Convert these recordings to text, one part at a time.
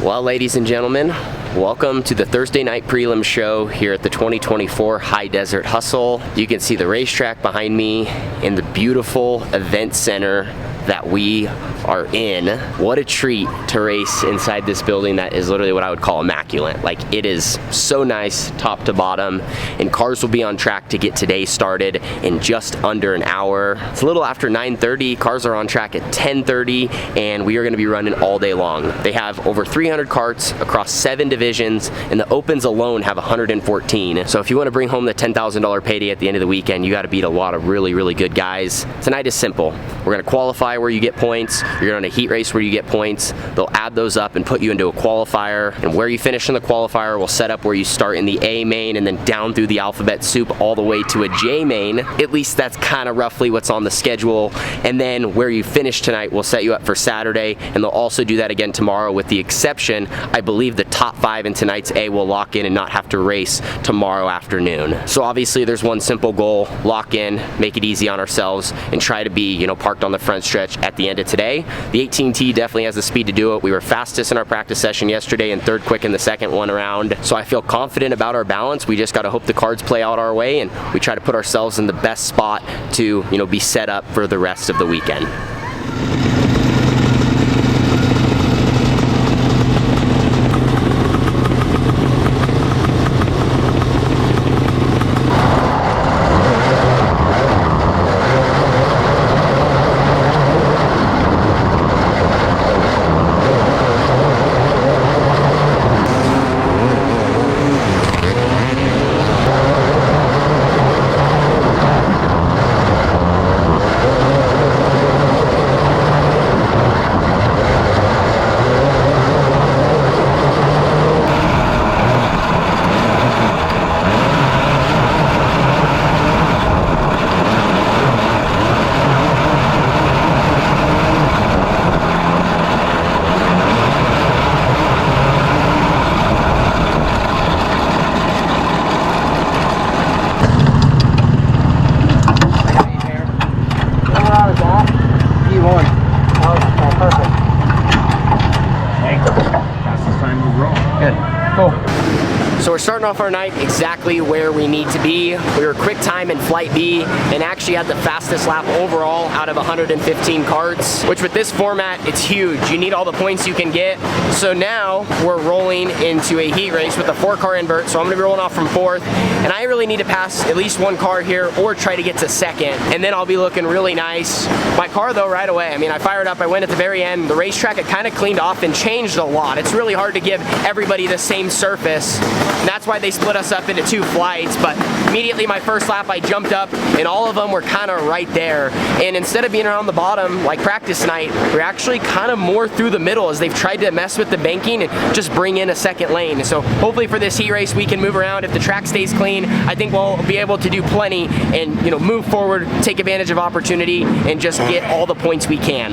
Well, ladies and gentlemen, welcome to the Thursday night prelim show here at the 2024 High Desert Hustle. You can see the racetrack behind me in the beautiful event center that we are in. What a treat to race inside this building that is literally what I would call immaculate. Like, it is so nice top to bottom, and cars will be on track to get today started in just under an hour. It's a little after 9:30. Cars are on track at 10:30, and we are gonna be running all day long. They have over 300 carts across 7 divisions, and the opens alone have 114. So if you wanna bring home the $10,000 payday at the end of the weekend, you gotta beat a lot of really, really good guys. Tonight is simple. We're gonna qualify where you get points. You're gonna heat race where you get points. They'll add those up and put you into a qualifier, and where you finish in the qualifier will set up where you start in the A main and then down through the alphabet soup all the way to a J main. At least that's kind of roughly what's on the schedule. And then where you finish tonight will set you up for Saturday, and they'll also do that again tomorrow, with the exception, I believe the top 5 in tonight's A will lock in and not have to race tomorrow afternoon. So obviously there's one simple goal: lock in, make it easy on ourselves, and try to be, parked on the front stretch at the end of today. The 18T definitely has the speed to do it. We were fastest in our practice session yesterday and 3rd quick in the 2nd one around. So I feel confident about our balance. We just got to hope the cards play out our way, and we try to put ourselves in the best spot to, be set up for the rest of the weekend. So we're starting off our night exactly where we need to be. We were quick time in Flight B and actually had the fastest lap overall out of 115 carts, which with this format, it's huge. You need all the points you can get. So now we're rolling into a heat race with a 4-car invert. So I'm gonna be rolling off from 4th, and I really need to pass at least 1 car here or try to get to 2nd, and then I'll be looking really nice. My car though, right away, I fired up, I went at the very end. The racetrack had kind of cleaned off and changed a lot. It's really hard to give everybody the same surface. And that's why they split us up into 2 flights, but immediately my first lap I jumped up and all of them were kind of right there. And instead of being around the bottom like practice night, we're actually kind of more through the middle as they've tried to mess with the banking and just bring in a 2nd lane. So hopefully for this heat race we can move around. If the track stays clean, I think we'll be able to do plenty and move forward, take advantage of opportunity, and just get all the points we can.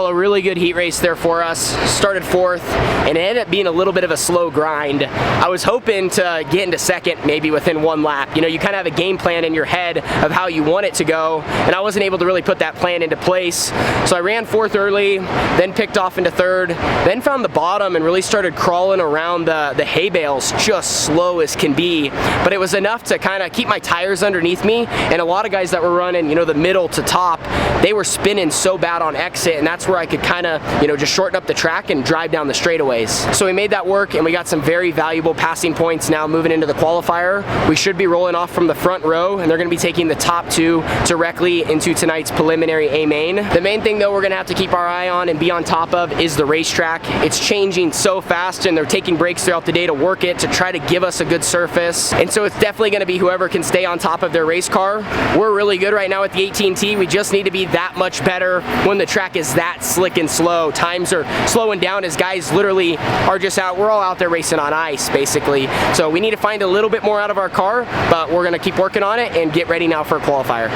a really good heat race there for us. Started 4th, and it ended up being a little bit of a slow grind. I was hoping to get into 2nd, maybe within 1 lap. You know, you kind of have a game plan in your head of how you want it to go, and I wasn't able to really put that plan into place. So I ran 4th early, then picked off into 3rd, then found the bottom and really started crawling around the hay bales just slow as can be. But it was enough to kind of keep my tires underneath me, and a lot of guys that were running, you know, the middle to top, they were spinning so bad on exit, and that's where I could kind of, you know, just shorten up the track and drive down the straightaways. So we made that work, and we got some very valuable passing points now moving into the qualifier. We should be rolling off from the front row, and they're going to be taking the top 2 directly into tonight's preliminary A main. The main thing though we're going to have to keep our eye on and be on top of is the racetrack. It's changing so fast, and they're taking breaks throughout the day to work it to try to give us a good surface. And so it's definitely going to be whoever can stay on top of their race car. We're really good right now at the 18T. We just need to be that much better when the track is that slick and slow. Times are slowing down as guys literally are just out. We're all out there racing on ice basically. So we need to find a little bit more out of our car, but we're going to keep working on it and get ready now for a qualifier.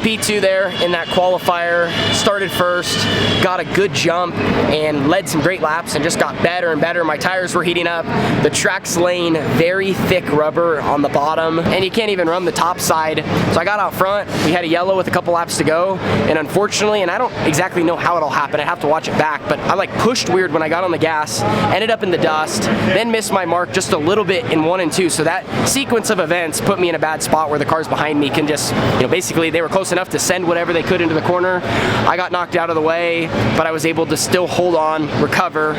P2 there in that qualifier, started first, got a good jump and led some great laps and just got better and better. My tires were heating up. The track's laying very thick rubber on the bottom, and you can't even run the top side. So I got out front, we had a yellow with a couple laps to go, and unfortunately, and I don't exactly know how it all happened, I have to watch it back, but I like pushed weird when I got on the gas, ended up in the dust, then missed my mark just a little bit in 1 and 2. So that sequence of events put me in a bad spot where the cars behind me can just, you know, basically they were close enough to send whatever they could into the corner. I got knocked out of the way, but I was able to still hold on, recover,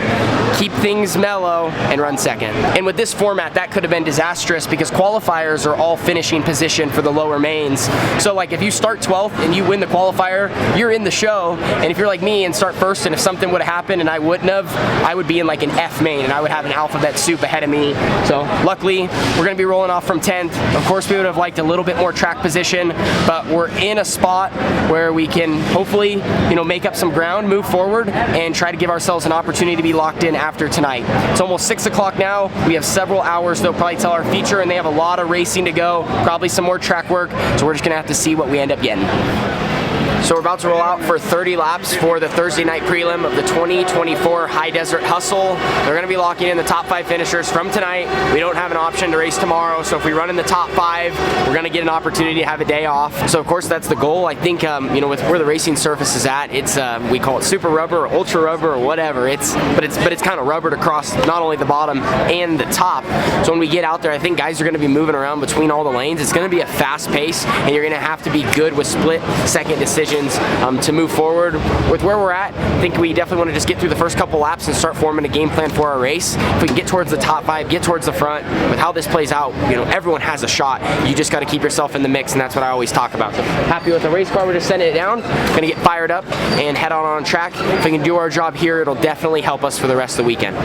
keep things mellow, and run second. And with this format, that could have been disastrous because qualifiers are all finishing position for the lower mains. So like if you start 12th and you win the qualifier, you're in the show. And if you're like me and start first, and if something would have happened and I wouldn't have, I would be in like an F main and I would have an alphabet soup ahead of me. So luckily, we're gonna be rolling off from 10th. Of course, we would have liked a little bit more track position, but we're in a spot where we can hopefully, you know, make up some ground, move forward, and try to give ourselves an opportunity to be locked in after tonight. It's almost 6 o'clock now. We have several hours. They'll probably tell our feature, and they have a lot of racing to go, probably some more track work, so we're just gonna have to see what we end up getting. So we're about to roll out for 30 laps for the Thursday night prelim of the 2024 High Desert Hustle. They're going to be locking in the top 5 finishers from tonight. We don't have an option to race tomorrow, so if we run in the top 5, we're going to get an opportunity to have a day off. So of course that's the goal. I think you know, with where the racing surface is at, it's we call it super rubber or ultra rubber or whatever. But it's kind of rubbered across not only the bottom and the top. So when we get out there, I think guys are going to be moving around between all the lanes. It's going to be a fast pace, and you're going to have to be good with split second decisions to move forward. With where we're at, I think we definitely want to just get through the first couple laps and start forming a game plan for our race. If we can get towards the top 5, get towards the front, with how this plays out, you know, everyone has a shot. You just got to keep yourself in the mix, and that's what I always talk about. So happy with the race car, we're just sending it down, gonna get fired up and head on track. If we can do our job here, it'll definitely help us for the rest of the weekend.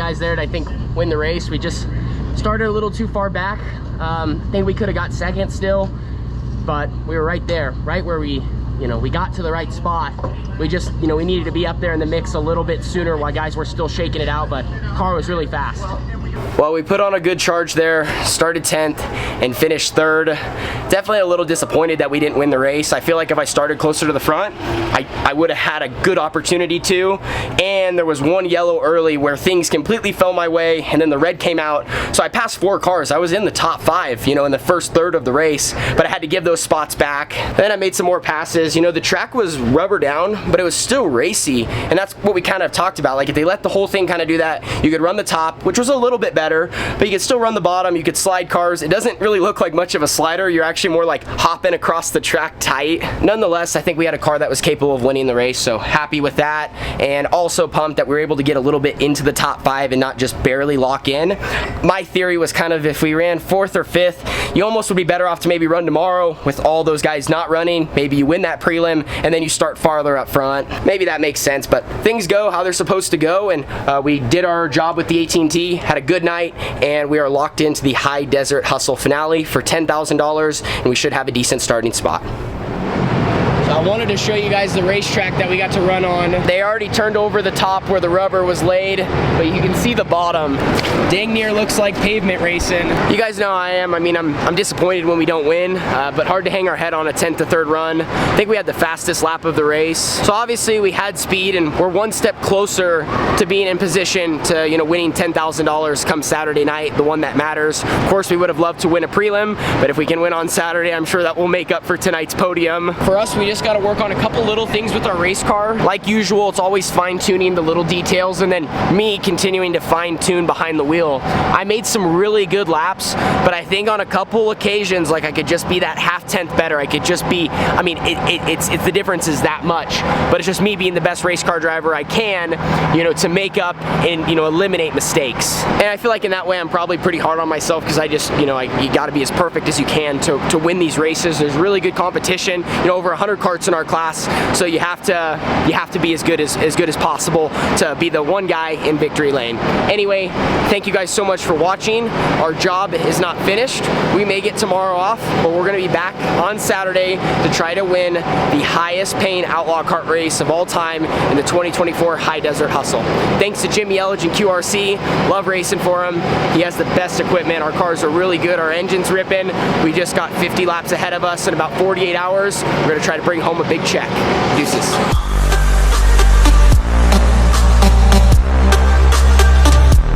guys there to, I think, win the race. We just started a little too far back. I think we could have got second still, but we were right there, right where we got to the right spot. We just, we needed to be up there in the mix a little bit sooner while guys were still shaking it out, but car was really fast. Well, we put on a good charge there, started 10th and finished 3rd. Definitely a little disappointed that we didn't win the race. I feel like if I started closer to the front, I would have had a good opportunity to. And there was one yellow early where things completely fell my way, and then the red came out. So I passed 4 cars. I was in the top 5, in the first third of the race, but I had to give those spots back. Then I made some more passes. The track was rubber down, but it was still racy, and that's what we kind of talked about. Like, if they let the whole thing kind of do that, you could run the top, which was a little bit better, but you could still run the bottom. You could slide cars. It doesn't really look like much of a slider. You're actually more like hopping across the track tight. Nonetheless, I think we had a car that was capable of winning the race, so happy with that, and also pumped that we were able to get a little bit into the top 5 and not just barely lock in. My theory was kind of, if we ran 4th or 5th, you almost would be better off to maybe run tomorrow with all those guys not running. Maybe you win that prelim and then you start farther up front. Maybe that makes sense, but things go how they're supposed to go, and we did our job with the AT&T, had a good night, and we are locked into the High Desert Hustle finale for $10,000, and we should have a decent starting spot. I wanted to show you guys the racetrack that we got to run on. They already turned over the top where the rubber was laid, but you can see the bottom. Dang near looks like pavement racing. You guys know how I am. I mean, I'm disappointed when we don't win, but hard to hang our head on a 10th to 3rd run. I think we had the fastest lap of the race. So obviously we had speed, and we're one step closer to being in position to, winning $10,000 come Saturday night, the one that matters. Of course, we would have loved to win a prelim, but if we can win on Saturday, I'm sure that will make up for tonight's podium. For us, we just got to work on a couple little things with our race car. Like usual, it's always fine-tuning the little details, and then me continuing to fine-tune behind the wheel. I made some really good laps, but I think on a couple occasions, like, I could just be that half-tenth better. I could just be, I mean, it's the difference is that much, but it's just me being the best race car driver I can, to make up and, eliminate mistakes. And I feel like in that way, I'm probably pretty hard on myself, because I just, you got to be as perfect as you can to win these races. There's really good competition, over 100 carts in our class, so you have to be as good as possible to be the one guy in victory lane. Anyway, thank you guys so much for watching. Our job is not finished. We may get tomorrow off, but we're going to be back on Saturday to try to win the highest paying outlaw kart race of all time in the 2024 High Desert Hustle. Thanks to Jimmy Elledge and QRC. Love racing for him. He has the best equipment. Our cars are really good. Our engine's ripping. We just got 50 laps ahead of us in about 48 hours. We're going to try to bring home a big check. Deuces.